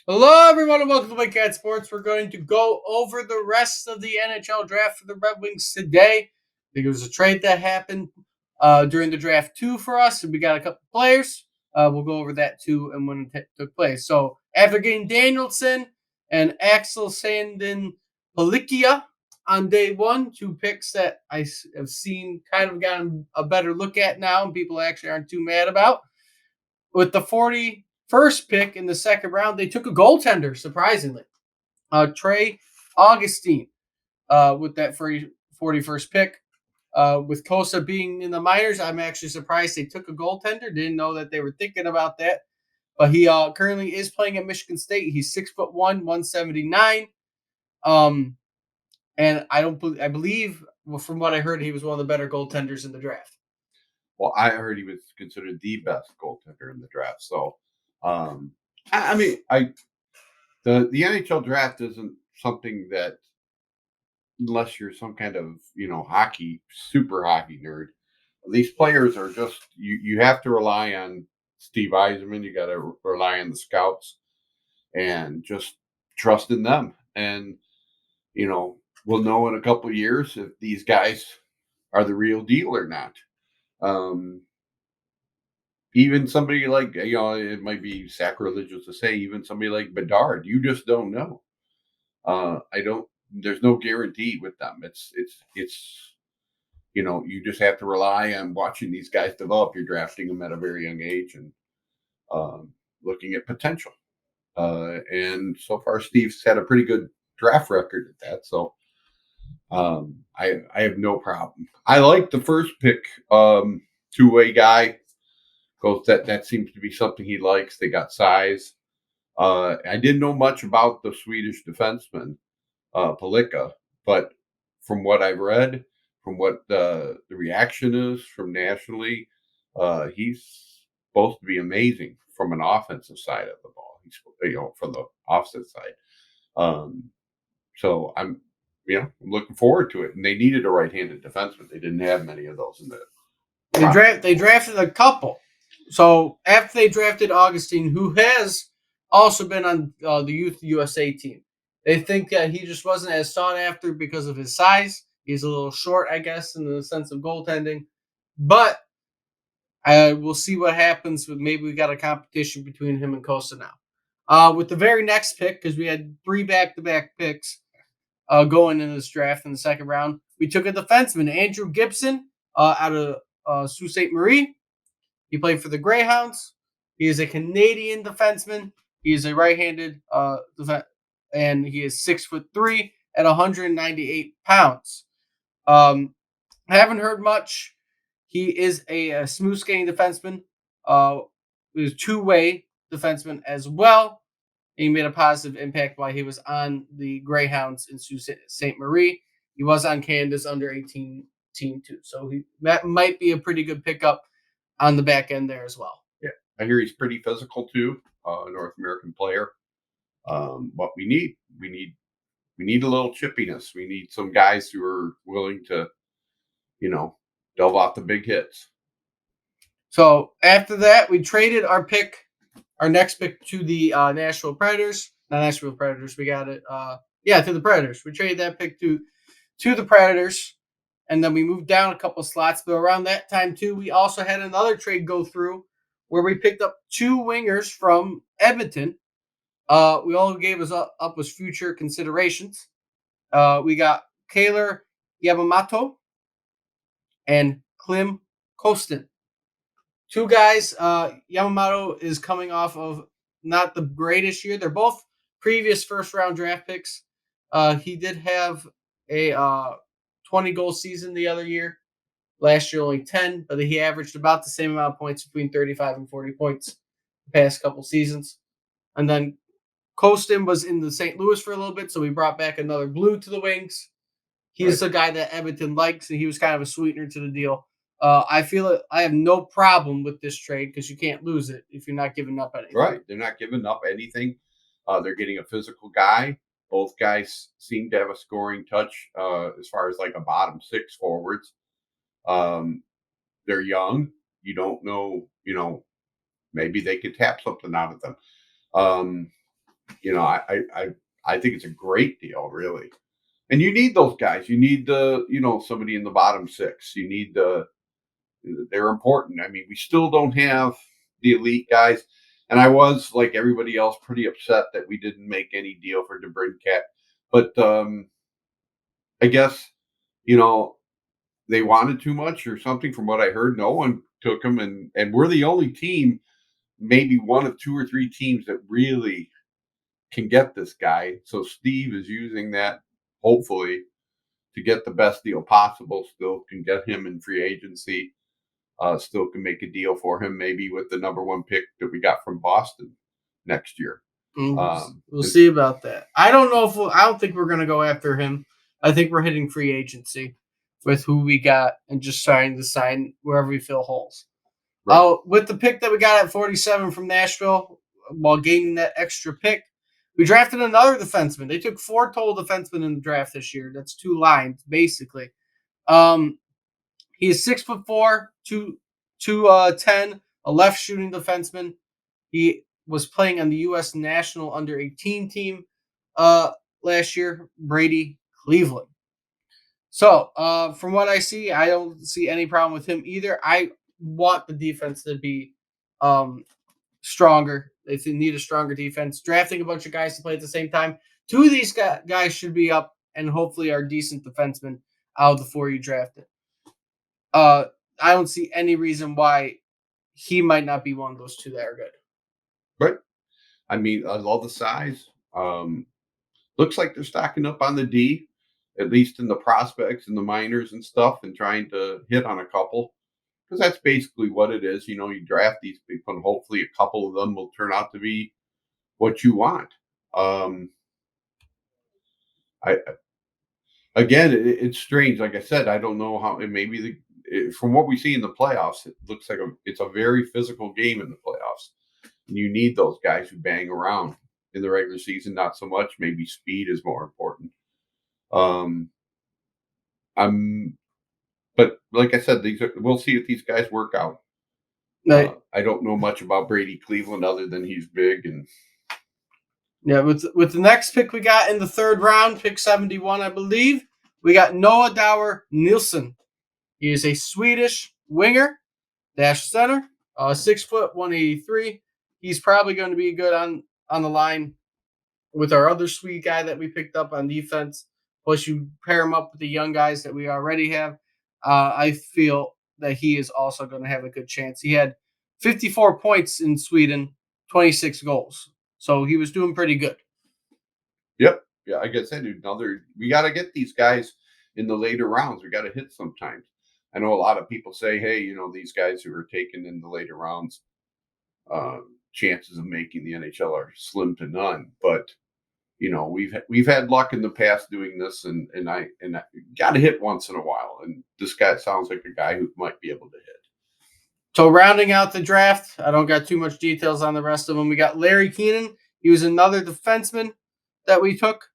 Hello, everyone, and welcome to Wake Cat Sports. We're going to go over the rest of the NHL draft for the Red Wings today. I think it was a trade that happened during the draft too for us, and we got a couple players. We'll go over that too and when it took place. So after getting Danielson and Axel Sandin Palikia on day one, two picks that I have seen kind of gotten a better look at now, and people actually aren't too mad about. With the 41st pick in the second round, they took a goaltender, surprisingly. Trey Augustine with that 41st pick. With Kosa being in the minors, I'm actually surprised they took a goaltender. Didn't know that they were thinking about that. But he currently is playing at Michigan State. He's 6'1", 179. And I believe, well, from what I heard, he was one of the better goaltenders in the draft. Well, I heard he was considered the best goaltender in the draft. So, I mean, the NHL draft isn't something that, unless you're some kind of super hockey nerd, these players are just you have to rely on Steve Eisenman. You got to rely on the scouts and just trust in them. And we'll know in a couple of years if these guys are the real deal or not. Um, Even somebody like, it might be sacrilegious to say, even somebody like Bedard, you just don't know. I don't. There's no guarantee with them. It's you just have to rely on watching these guys develop. You're drafting them at a very young age and looking at potential. And so far, Steve's had a pretty good draft record at that. So I have no problem. I like the first pick, two-way guy. Goes that seems to be something he likes. They got size. I didn't know much about the Swedish defenseman, Palika, but from what I've read, from what the reaction is from nationally, he's supposed to be amazing from an offensive side of the ball. He's from the offensive side. Um, so I'm looking forward to it. And they needed a right-handed defenseman. They didn't have many of those in the. They drafted a couple. So after they drafted Augustine, who has also been on the Youth USA team, they think that he just wasn't as sought after because of his size. He's a little short, I guess, in the sense of goaltending. But we'll see what happens. Maybe we got a competition between him and Costa now. With the very next pick, because we had 3 back-to-back picks going in this draft in the second round, we took a defenseman, Andrew Gibson, out of Sault Ste. Marie. He played for the Greyhounds. He is a Canadian defenseman. He is a right-handed and he is 6'3" at 198 pounds. I haven't heard much. He is a smooth skating defenseman. He's a two-way defenseman as well. He made a positive impact while he was on the Greyhounds in Sault Ste. Marie. He was on Canada's under 18 team too, so that might be a pretty good pickup on the back end there as well. Yeah, I hear he's pretty physical too. North American player. What we need a little chippiness. We need some guys who are willing to, delve off the big hits. So after that, we traded our next pick to the Nashville Predators. Not Nashville Predators. We got it. To the Predators. We traded that pick to the Predators, and then we moved down a couple slots. But around that time too, we also had another trade go through where we picked up 2 wingers from Edmonton. We all gave us up was future considerations. We got Kaylor Yamamoto and Klim Kostin. 2 guys. Yamamoto is coming off of not the greatest year. They're both previous first round draft picks. He did have a 20-goal season the other year. Last year only 10, but he averaged about the same amount of points, between 35 and 40 points the past couple seasons. And then Kostin was in the St. Louis for a little bit, so we brought back another blue to the Wings. He's a guy that Edmonton likes, and he was kind of a sweetener to the deal. I feel I have no problem with this trade because you can't lose it if you're not giving up anything. Right. They're not giving up anything. They're getting a physical guy. Both guys seem to have a scoring touch as far as like a bottom 6 forwards. They're young. You don't know, maybe they could tap something out of them. you know, I think it's a great deal, really. And you need those guys. You need somebody in the bottom six. You need they're important. I mean, we still don't have the elite guys. And I was, like everybody else, pretty upset that we didn't make any deal for DeBrincat. But I guess, you know, they wanted too much or something. From what I heard, no one took him, and we're the only team, maybe one of two or three teams that really can get this guy. So Steve is using that, hopefully, to get the best deal possible. Still can get him in free agency. Still can make a deal for him, maybe with the number one pick that we got from Boston next year. We'll see about that. I don't know if I don't think we're going to go after him. I think we're hitting free agency with who we got and just trying to sign wherever we fill holes. Right. With the pick that we got at 47 from Nashville, while gaining that extra pick, we drafted another defenseman. They took 4 total defensemen in the draft this year. That's 2 lines, basically. He is 6'4", 210, a left shooting defenseman. He was playing on the U.S. national under-18 team last year, Brady Cleveland. So, from what I see, I don't see any problem with him either. I want the defense to be stronger. They need a stronger defense. Drafting a bunch of guys to play at the same time. 2 of these guys should be up and hopefully are decent defensemen out of the 4 you drafted. I don't see any reason why he might not be one of those 2 that are good. Right. I mean, I love the size. Looks like they're stocking up on the D, at least in the prospects and the minors and stuff, and trying to hit on a couple. Because that's basically what it is. You draft these people, and hopefully a couple of them will turn out to be what you want. I Again, it's strange. Like I said, I don't know how. Maybe from what we see in the playoffs, it looks like it's a very physical game in the playoffs. And you need those guys who bang around. In the regular season, not so much. Maybe speed is more important. But like I said, we'll see if these guys work out. Right. I don't know much about Brady Cleveland other than he's big and. Yeah, with the next pick we got in the 3rd round, pick 71, I believe, we got Noah Dower Nielsen. He is a Swedish winger, dash center, 6 foot, 183. He's probably going to be good on the line with our other Swede guy that we picked up on defense. Plus, you pair him up with the young guys that we already have. I feel that he is also going to have a good chance. He had 54 points in Sweden, 26 goals. So he was doing pretty good. Yep. Yeah, I guess we got to get these guys in the later rounds. We got to hit sometimes. I know a lot of people say, hey, these guys who are taken in the later rounds, chances of making the NHL are slim to none. But we've had luck in the past doing this, and I got to hit once in a while. And this guy sounds like a guy who might be able to hit. So rounding out the draft, I don't got too much details on the rest of them. We got Larry Keenan. He was another defenseman that we took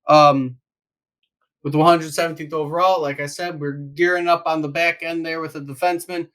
with 117th overall. Like I said, we're gearing up on the back end there with a defenseman.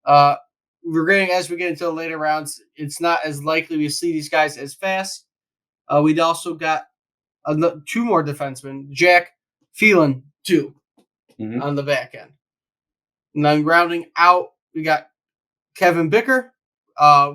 As we get into the later rounds, it's not as likely we see these guys as fast. We'd also got 2 more defensemen, Jack Phelan, 2 on the back end. And then rounding out, we got Kevin Bicker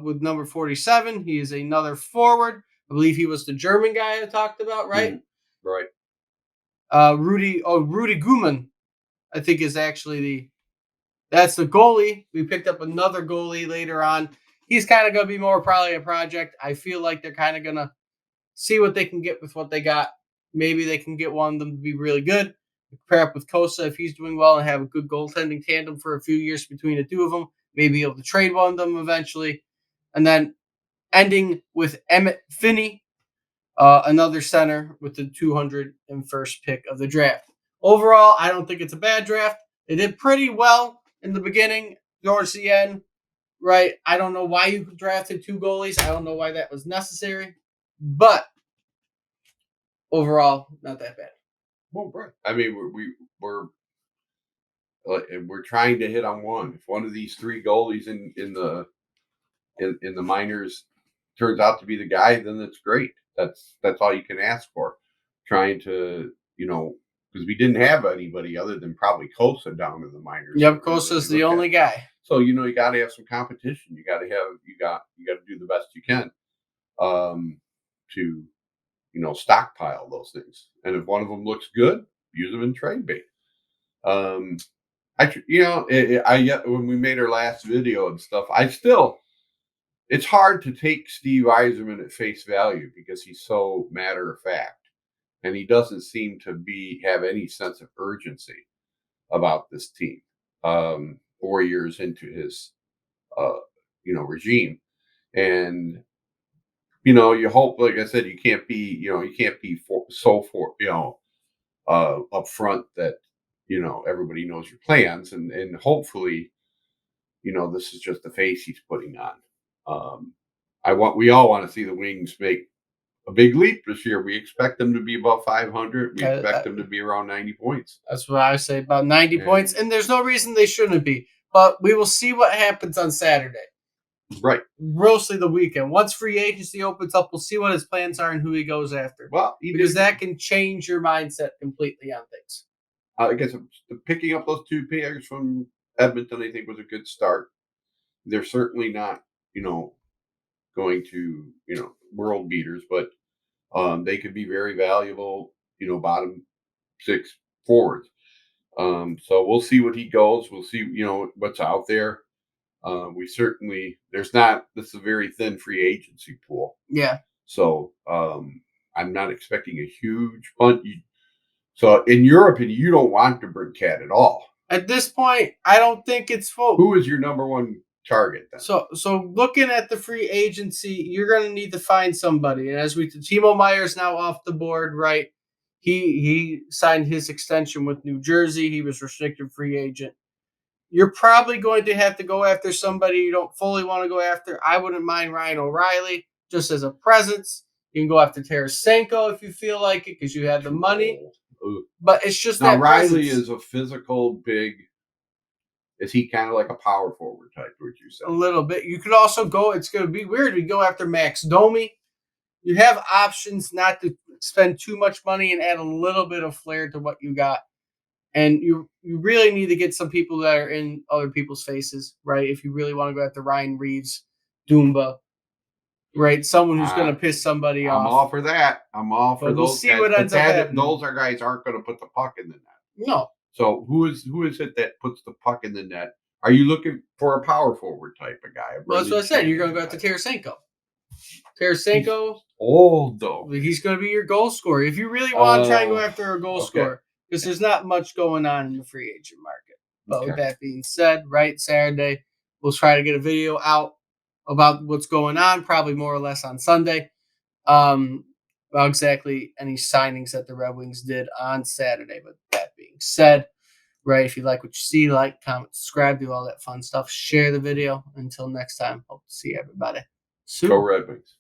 with number 47. He is another forward. I believe he was the German guy I talked about, right? Right. Rudy Guman, I think is actually that's the goalie. We picked up another goalie later on. He's kind of going to be more probably a project. I feel like they're kind of going to see what they can get with what they got. Maybe they can get one of them to be really good. Pair up with Kosa if he's doing well and have a good goaltending tandem for a few years between the 2 of them. Maybe able to trade one of them eventually. And then ending with Emmett Finney, another center with the 201st pick of the draft. Overall, I don't think it's a bad draft. They did pretty well in the beginning towards the end, right? I don't know why you drafted 2 goalies. I don't know why that was necessary. But overall, not that bad. Well, right. I mean, we're trying to hit on one. If one of these 3 goalies in the minors turns out to be the guy, then that's great. That's all you can ask for. Trying to, because we didn't have anybody other than probably Kosa down in the minors. Yep, Costa's the only guy. So you got to have some competition. You got to do the best you can to stockpile those things. And if one of them looks good, use them in trade bait. When we made our last video and stuff, it's hard to take Steve Yzerman at face value because he's so matter of fact, and he doesn't seem to have any sense of urgency about this team. 4 years into his, regime, and you hope, like I said, you can't be up front that everybody knows your plans, and hopefully, this is just the face he's putting on. We all want to see the Wings make a big leap this year. We expect them to be above 500. We expect them to be around 90 points. That's what I say, about 90 points, and there's no reason they shouldn't be. But we will see what happens on Saturday. Right. Mostly the weekend. Once free agency opens up, we'll see what his plans are and who he goes after. Well, because that can change your mindset completely on things. I guess picking up those 2 players from Edmonton, I think, was a good start. They're certainly not, going to, world beaters, but they could be very valuable, bottom 6 forwards. So we'll see what he goes. We'll see, what's out there. This is a very thin free agency pool. Yeah. So I'm not expecting a huge punt. So in your opinion, you don't want to bring Cat at all. At this point, I don't think it's full. Who is your number one target then? So looking at the free agency, you're going to need to find somebody. And Timo Meier's now off the board, right? He signed his extension with New Jersey. He was restricted free agent. You're probably going to have to go after somebody you don't fully want to go after. I wouldn't mind Ryan O'Reilly just as a presence. You can go after Tarasenko if you feel like it because you have the money. But it's just now that Riley presence. Is a physical big. Is he kind of like a power forward type? Would you say a little bit? You could also go. It's going to be weird. We go after Max Domi. You have options not to spend too much money and add a little bit of flair to what you got. And you really need to get some people that are in other people's faces, right? If you really want to go after Ryan Reeves, Dumba, right? Someone who's going to piss somebody off. I'm all for that. I'm all for those. We'll see what ends up happening. Those guys aren't going to put the puck in the net. No. So who is it that puts the puck in the net? Are you looking for a power forward type of guy? Well, that's what I said. You're going to go after Tarasenko. Tarasenko. He's old though. He's going to be your goal scorer. If you really want to try and go after a goal scorer. Because there's not much going on in the free agent market. But with that being said, right, Saturday, we'll try to get a video out about what's going on, probably more or less on Sunday. About exactly any signings that the Red Wings did on Saturday. But that being said, right, if you like what you see, like, comment, subscribe, do all that fun stuff. Share the video. Until next time, hope to see everybody soon. Go Red Wings.